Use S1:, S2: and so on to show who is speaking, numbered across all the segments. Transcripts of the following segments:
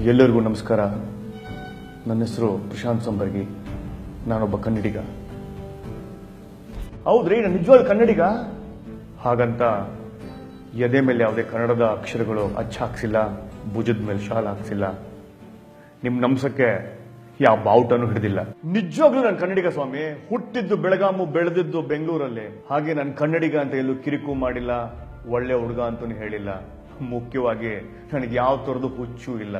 S1: ಎಲ್ಲರಿಗೂ ನಮಸ್ಕಾರ. ನನ್ನ ಹೆಸರು ಪ್ರಶಾಂತ್ ಸಂಬರ್ಗಿ. ನಾನೊಬ್ಬ ಕನ್ನಡಿಗ. ಹೌದ್ರಿ, ನಾನು ನಿಜವಾದ ಕನ್ನಡಿಗ. ಹಾಗಂತ ಎದೆ ಮೇಲೆ ಯಾವುದೇ ಕನ್ನಡದ ಅಕ್ಷರಗಳು ಅಚ್ಚಾಕ್ಸಿಲ್ಲ, ಭುಜದ ಮೇಲೆ ಶಾಲ್ ಹಾಕ್ಸಿಲ್ಲ, ನಿಮ್ ನಮ್ಸಕ್ಕೆ ಯಾವ ಬಾವುಟನೂ ಹಿಡಿದಿಲ್ಲ. ನಿಜವಾಗ್ಲೂ ನಾನು ಕನ್ನಡಿಗ ಸ್ವಾಮಿ. ಹುಟ್ಟಿದ್ದು ಬೆಳಗಾಮು, ಬೆಳೆದಿದ್ದು ಬೆಂಗಳೂರಲ್ಲಿ. ಹಾಗೆ ನಾನು ಕನ್ನಡಿಗ ಅಂತ ಎಲ್ಲೂ ಕಿರಿಕು ಮಾಡಿಲ್ಲ, ಒಳ್ಳೆ ಹುಡುಗ ಅಂತೂ ಹೇಳಿಲ್ಲ. ಮುಖ್ಯವಾಗಿ ನನಗೆ ಯಾವ ತರದ್ದು ಹುಚ್ಚು ಇಲ್ಲ.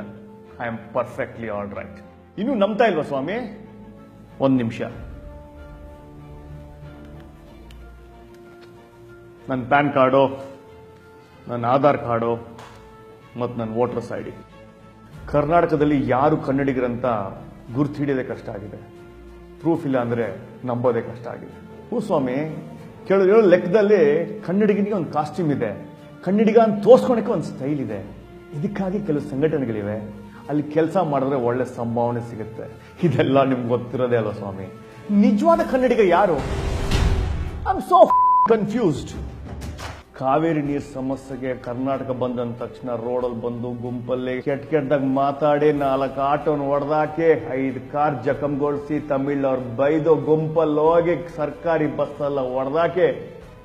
S1: I am perfectly all right. ಇನ್ನು ನಂಬ್ತಾ ಇಲ್ವಾ ಸ್ವಾಮಿ? ಒಂದ್ ನಿಮಿಷ. ನನ್ನ ಪ್ಯಾನ್ ಕಾರ್ಡು, ನನ್ನ ಆಧಾರ್ ಕಾರ್ಡು ಮತ್ತು ನನ್ನ ವೋಟರ್ಸ್ ಐಡಿ. ಕರ್ನಾಟಕದಲ್ಲಿ ಯಾರು ಕನ್ನಡಿಗರಂತ ಗುರ್ತು ಹಿಡಿಯೋದೇ ಕಷ್ಟ ಆಗಿದೆ. ಪ್ರೂಫ್ ಇಲ್ಲ ಅಂದ್ರೆ ನಂಬೋದೇ ಕಷ್ಟ ಆಗಿದೆ. ಹೂ ಸ್ವಾಮಿ, ಹೇಳೋ ಲೆಕ್ಕದಲ್ಲಿ ಕನ್ನಡಿಗನಿಗೆ ಒಂದು ಕಾಸ್ಟ್ಯೂಮ್ ಇದೆ, ಕನ್ನಡಿಗ ಅಂತ ತೋರ್ಸ್ಕೊಳಕ್ಕೆ ಒಂದು ಸ್ಟೈಲ್ ಇದೆ. ಇದಕ್ಕಾಗಿ ಕೆಲವು ಸಂಘಟನೆಗಳಿವೆ, ಅಲ್ಲಿ ಕೆಲಸ ಮಾಡಿದ್ರೆ ಒಳ್ಳೆ ಸಂಭಾವನೆ ಸಿಗುತ್ತೆ. ಇದೆಲ್ಲ ನಿಮ್ಗೆ ಗೊತ್ತಿರೋದೇ ಅಲ್ವಾ ಸ್ವಾಮಿ? ನಿಜವಾದ ಕನ್ನಡಿಗ ಯಾರು? I am so confused. Kaveri ನೀರ್ ಸಮಸ್ಯೆಗೆ ಕರ್ನಾಟಕ ಬಂದಂತ ತಕ್ಷಣ ರೋಡಲ್ಲಿ ಬಂದು ಗುಂಪಲ್ಲಿ ಕೆಟ್ಟದಾಗ ಮಾತಾಡಿ 4 ಆಟೋನ ಹೊಡೆದಾಕಿ 5 ಕಾರ್ ಜಖಂಗೊಳಿಸಿ ತಮಿಳ್ನವ್ರು ಬೈದು ಗುಂಪಲ್ಲಿ ಹೋಗಿ ಸರ್ಕಾರಿ ಬಸ್ ಎಲ್ಲ ಹೊಡೆದಾಕಿ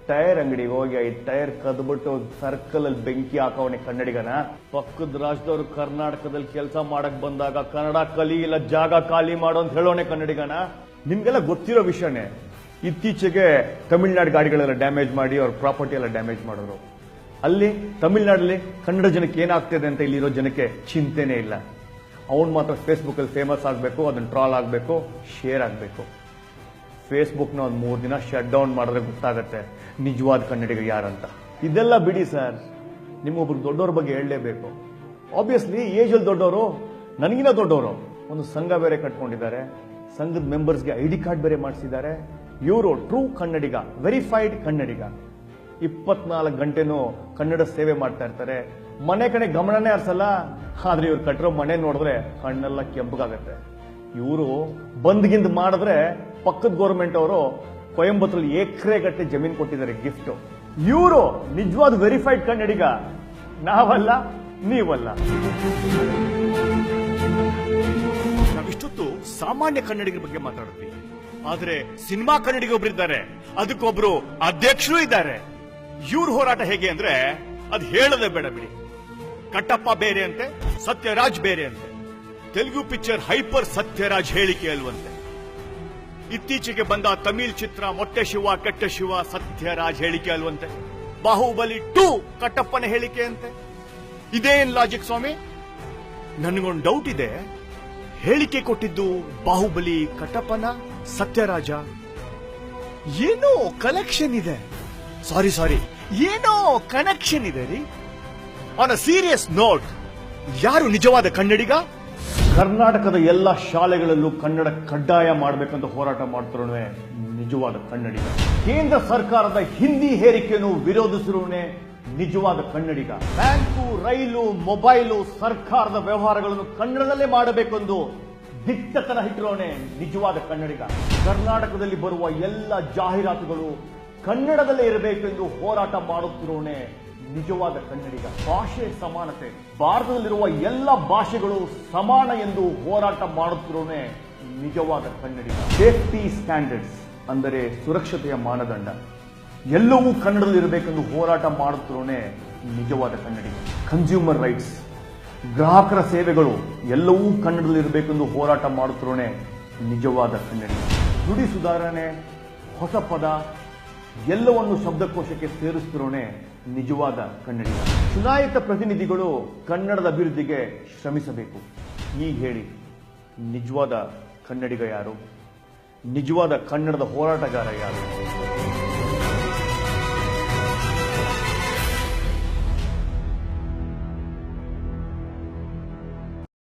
S1: ಟೈರ್ ಅಂಗಡಿಗೆ ಹೋಗಿ 5 ಟೈರ್ ಕದ್ಬಿಟ್ಟು ಸರ್ಕಲ್ ಅಲ್ಲಿ ಬೆಂಕಿ ಹಾಕವನೆ ಕನ್ನಡಿಗನ. ಪಕ್ಕದ ರಾಜ್ಯದವರು ಕರ್ನಾಟಕದಲ್ಲಿ ಕೆಲಸ ಮಾಡಕ್ ಬಂದಾಗ ಕನ್ನಡ ಕಲಿ ಇಲ್ಲ, ಜಾಗ ಖಾಲಿ ಮಾಡೋ ಅಂತ ಹೇಳೋನೆ ಕನ್ನಡಿಗನ. ನಿಮ್ಗೆಲ್ಲ ಗೊತ್ತಿರೋ ವಿಷಯನೇ. ಇತ್ತೀಚೆಗೆ ತಮಿಳ್ನಾಡು ಗಾಡಿಗಳೆಲ್ಲ ಡ್ಯಾಮೇಜ್ ಮಾಡಿ ಅವ್ರ ಪ್ರಾಪರ್ಟಿ ಎಲ್ಲ ಡ್ಯಾಮೇಜ್ ಮಾಡಿದ್ರು. ಅಲ್ಲಿ ತಮಿಳ್ನಾಡಲ್ಲಿ ಕನ್ನಡ ಜನಕ್ಕೆ ಏನಾಗ್ತಿದೆ ಅಂತ ಇಲ್ಲಿರೋ ಜನಕ್ಕೆ ಚಿಂತೆನೇ ಇಲ್ಲ. ಅವನು ಮಾತ್ರ ಫೇಸ್ಬುಕ್ ಅಲ್ಲಿ ಫೇಮಸ್ ಆಗಬೇಕು, ಅದನ್ನ ಟ್ರಾಲ್ ಆಗಬೇಕು, ಶೇರ್ ಆಗಬೇಕು. ಫೇಸ್ಬುಕ್ನ ಒಂದು 3 ದಿನ ಶಟ್ ಡೌನ್ ಮಾಡಿದ್ರೆ ಗೊತ್ತಾಗತ್ತೆ ನಿಜವಾದ ಕನ್ನಡಿಗ ಯಾರಂತ. ಇದೆಲ್ಲ ಬಿಡಿ ಸರ್, ನಿಮ್ಮೊಬ್ರು ದೊಡ್ಡವ್ರ ಬಗ್ಗೆ ಹೇಳಲೇಬೇಕು. ಆಬ್ವಿಯಸ್ಲಿ ಏಜ್ ಅಲ್ಲಿ ದೊಡ್ಡವರು, ನನಗಿನ ದೊಡ್ಡವರು. ಒಂದು ಸಂಘ ಬೇರೆ ಕಟ್ಕೊಂಡಿದ್ದಾರೆ, ಸಂಘದ ಮೆಂಬರ್ಸ್ಗೆ ID ಕಾರ್ಡ್ ಬೇರೆ ಮಾಡಿಸಿದ್ದಾರೆ. ಇವರು ಟ್ರೂ ಕನ್ನಡಿಗ, ವೆರಿಫೈಡ್ ಕನ್ನಡಿಗ. 24 ಗಂಟೆನೂ ಕನ್ನಡ ಸೇವೆ ಮಾಡ್ತಾ ಇರ್ತಾರೆ. ಮನೆ ಕಡೆ ಗಮನನೇ ಹರಿಸಲ್ಲ. ಆದ್ರೆ ಇವ್ರು ಕಟ್ಟಿರೋ ಮನೆ ನೋಡಿದ್ರೆ ಕಣ್ಣೆಲ್ಲ ಕೆಂಪಗಾಗತ್ತೆ. ಇವರು ಬಂದ್ಗಿಂದ್ ಮಾಡಿದ್ರೆ ಪಕ್ಕದ ಗೌರ್ಮೆಂಟ್ ಅವರು ಕೊಯಂಬತ್ತೂರಲ್ಲಿ ಎಕರೆ ಗಟ್ಟೆ ಜಮೀನು ಕೊಟ್ಟಿದ್ದಾರೆ ಗಿಫ್ಟ್. ಇವರು ನಿಜವಾದ ವೆರಿಫೈಡ್ ಕನ್ನಡಿಗ. ನಾವಲ್ಲ, ನೀವಲ್ಲ. ನಾವಿಷ್ಟೊತ್ತು ಸಾಮಾನ್ಯ ಕನ್ನಡಿಗರ ಬಗ್ಗೆ ಮಾತಾಡ್ತೀವಿ, ಆದ್ರೆ ಸಿನಿಮಾ ಕನ್ನಡಿಗೊಬ್ರಿದ್ದಾರೆ, ಅದಕ್ಕೊಬ್ರು ಅಧ್ಯಕ್ಷರು ಇದ್ದಾರೆ. ಇವ್ರ ಹೋರಾಟ ಹೇಗೆ ಅಂದ್ರೆ ಅದು ಹೇಳದೆ ಬೇಡ ಬಿಡಿ. ಕಟ್ಟಪ್ಪ ಬೇರೆ ಅಂತೆ, ಸತ್ಯರಾಜ್ ಬೇರೆ ಅಂತೆ. ತೆಲುಗು ಪಿಕ್ಚರ್ ಹೈಪರ್ ಸತ್ಯರಾಜ್ ಹೇಳಿಕೆ ಅಲ್ವಂತೆ. ಇತ್ತೀಚೆಗೆ ಬಂದ ತಮಿಳ್ ಚಿತ್ರ ಮೊಟ್ಟೆ ಶಿವ ಕೆಟ್ಟ ಶಿವ ಸತ್ಯರಾಜ್ ಹೇಳಿಕೆ ಅಲ್ವಂತೆ. ಬಾಹುಬಲಿ 2 ಕಟ್ಟಪ್ಪನ ಹೇಳಿಕೆ ಅಂತೆ. ಇದೇನ್ ಲಾಜಿಕ್ ಸ್ವಾಮಿ? ನನಗೊಂದು ಡೌಟ್ ಇದೆ. ಹೇಳಿಕೆ ಕೊಟ್ಟಿದ್ದು ಬಾಹುಬಲಿ ಕಟ್ಟಪ್ಪನ, ಸತ್ಯರಾಜ? ಏನೋ ಕಲೆಕ್ಷನ್ ಇದೆ. ಸಾರಿ, ಏನೋ ಕನೆಕ್ಷನ್ ಇದೆ ರೀ. ಆನ್ ಅ ಸೀರಿಯಸ್ ನೋಟ್, ಯಾರು ನಿಜವಾದ ಕನ್ನಡಿಗ? ಕರ್ನಾಟಕದ ಎಲ್ಲ ಶಾಲೆಗಳಲ್ಲೂ ಕನ್ನಡ ಕಡ್ಡಾಯ ಮಾಡಬೇಕಂತ ಹೋರಾಟ ಮಾಡ್ತಿರೋನೇ ನಿಜವಾದ ಕನ್ನಡಿಗ. ಕೇಂದ್ರ ಸರ್ಕಾರದ ಹಿಂದಿ ಹೇರಿಕೆಯನ್ನು ವಿರೋಧಿಸಿರೋನೇ ನಿಜವಾದ ಕನ್ನಡಿಗ. ಬ್ಯಾಂಕು, ರೈಲು, ಮೊಬೈಲು, ಸರ್ಕಾರದ ವ್ಯವಹಾರಗಳನ್ನು ಕನ್ನಡದಲ್ಲೇ ಮಾಡಬೇಕೆಂದು ದಿಟ್ಟತನ ಇಟ್ಟಿರೋನೇ ನಿಜವಾದ ಕನ್ನಡಿಗ. ಕರ್ನಾಟಕದಲ್ಲಿ ಬರುವ ಎಲ್ಲ ಜಾಹೀರಾತುಗಳು ಕನ್ನಡದಲ್ಲೇ ಇರಬೇಕೆಂದು ಹೋರಾಟ ಮಾಡುತ್ತಿರೋನೇ ನಿಜವಾದ ಕನ್ನಡಿಗ. ಭಾಷೆ ಸಮಾನತೆ, ಭಾರತದಲ್ಲಿರುವ ಎಲ್ಲ ಭಾಷೆಗಳು ಸಮಾನ ಎಂದು ಹೋರಾಟ ಮಾಡುತ್ತಿರೋನೇ ನಿಜವಾದ ಕನ್ನಡಿಗ. ಸೇಫ್ಟಿ ಸ್ಟ್ಯಾಂಡರ್ಡ್ಸ್ ಅಂದರೆ ಸುರಕ್ಷತೆಯ ಮಾನದಂಡ, ಎಲ್ಲವೂ ಕನ್ನಡದಲ್ಲಿ ಇರಬೇಕೆಂದು ಹೋರಾಟ ಮಾಡುತ್ತಿರೋನೇ ನಿಜವಾದ ಕನ್ನಡಿಗ. ಕನ್ಸ್ಯೂಮರ್ ರೈಟ್ಸ್, ಗ್ರಾಹಕರ ಸೇವೆಗಳು ಎಲ್ಲವೂ ಕನ್ನಡದಲ್ಲಿ ಇರಬೇಕೆಂದು ಹೋರಾಟ ಮಾಡುತ್ತಿರೋನೇ ನಿಜವಾದ ಕನ್ನಡಿಗ. ನುಡಿ ಸುಧಾರಣೆ, ಹೊಸ ಪದ ಎಲ್ಲವನ್ನು ಶಬ್ದಕೋಶಕ್ಕೆ ಸೇರಿಸ್ತಿರೋನೇ ನಿಜವಾದ ಕನ್ನಡಿಗ. ಚುನಾಯಿತ ಪ್ರತಿನಿಧಿಗಳು ಕನ್ನಡದ ಅಭಿವೃದ್ಧಿಗೆ ಶ್ರಮಿಸಬೇಕು. ಈಗ ಹೇಳಿ, ನಿಜವಾದ ಕನ್ನಡಿಗ ಯಾರು? ನಿಜವಾದ ಕನ್ನಡದ ಹೋರಾಟಗಾರ ಯಾರು?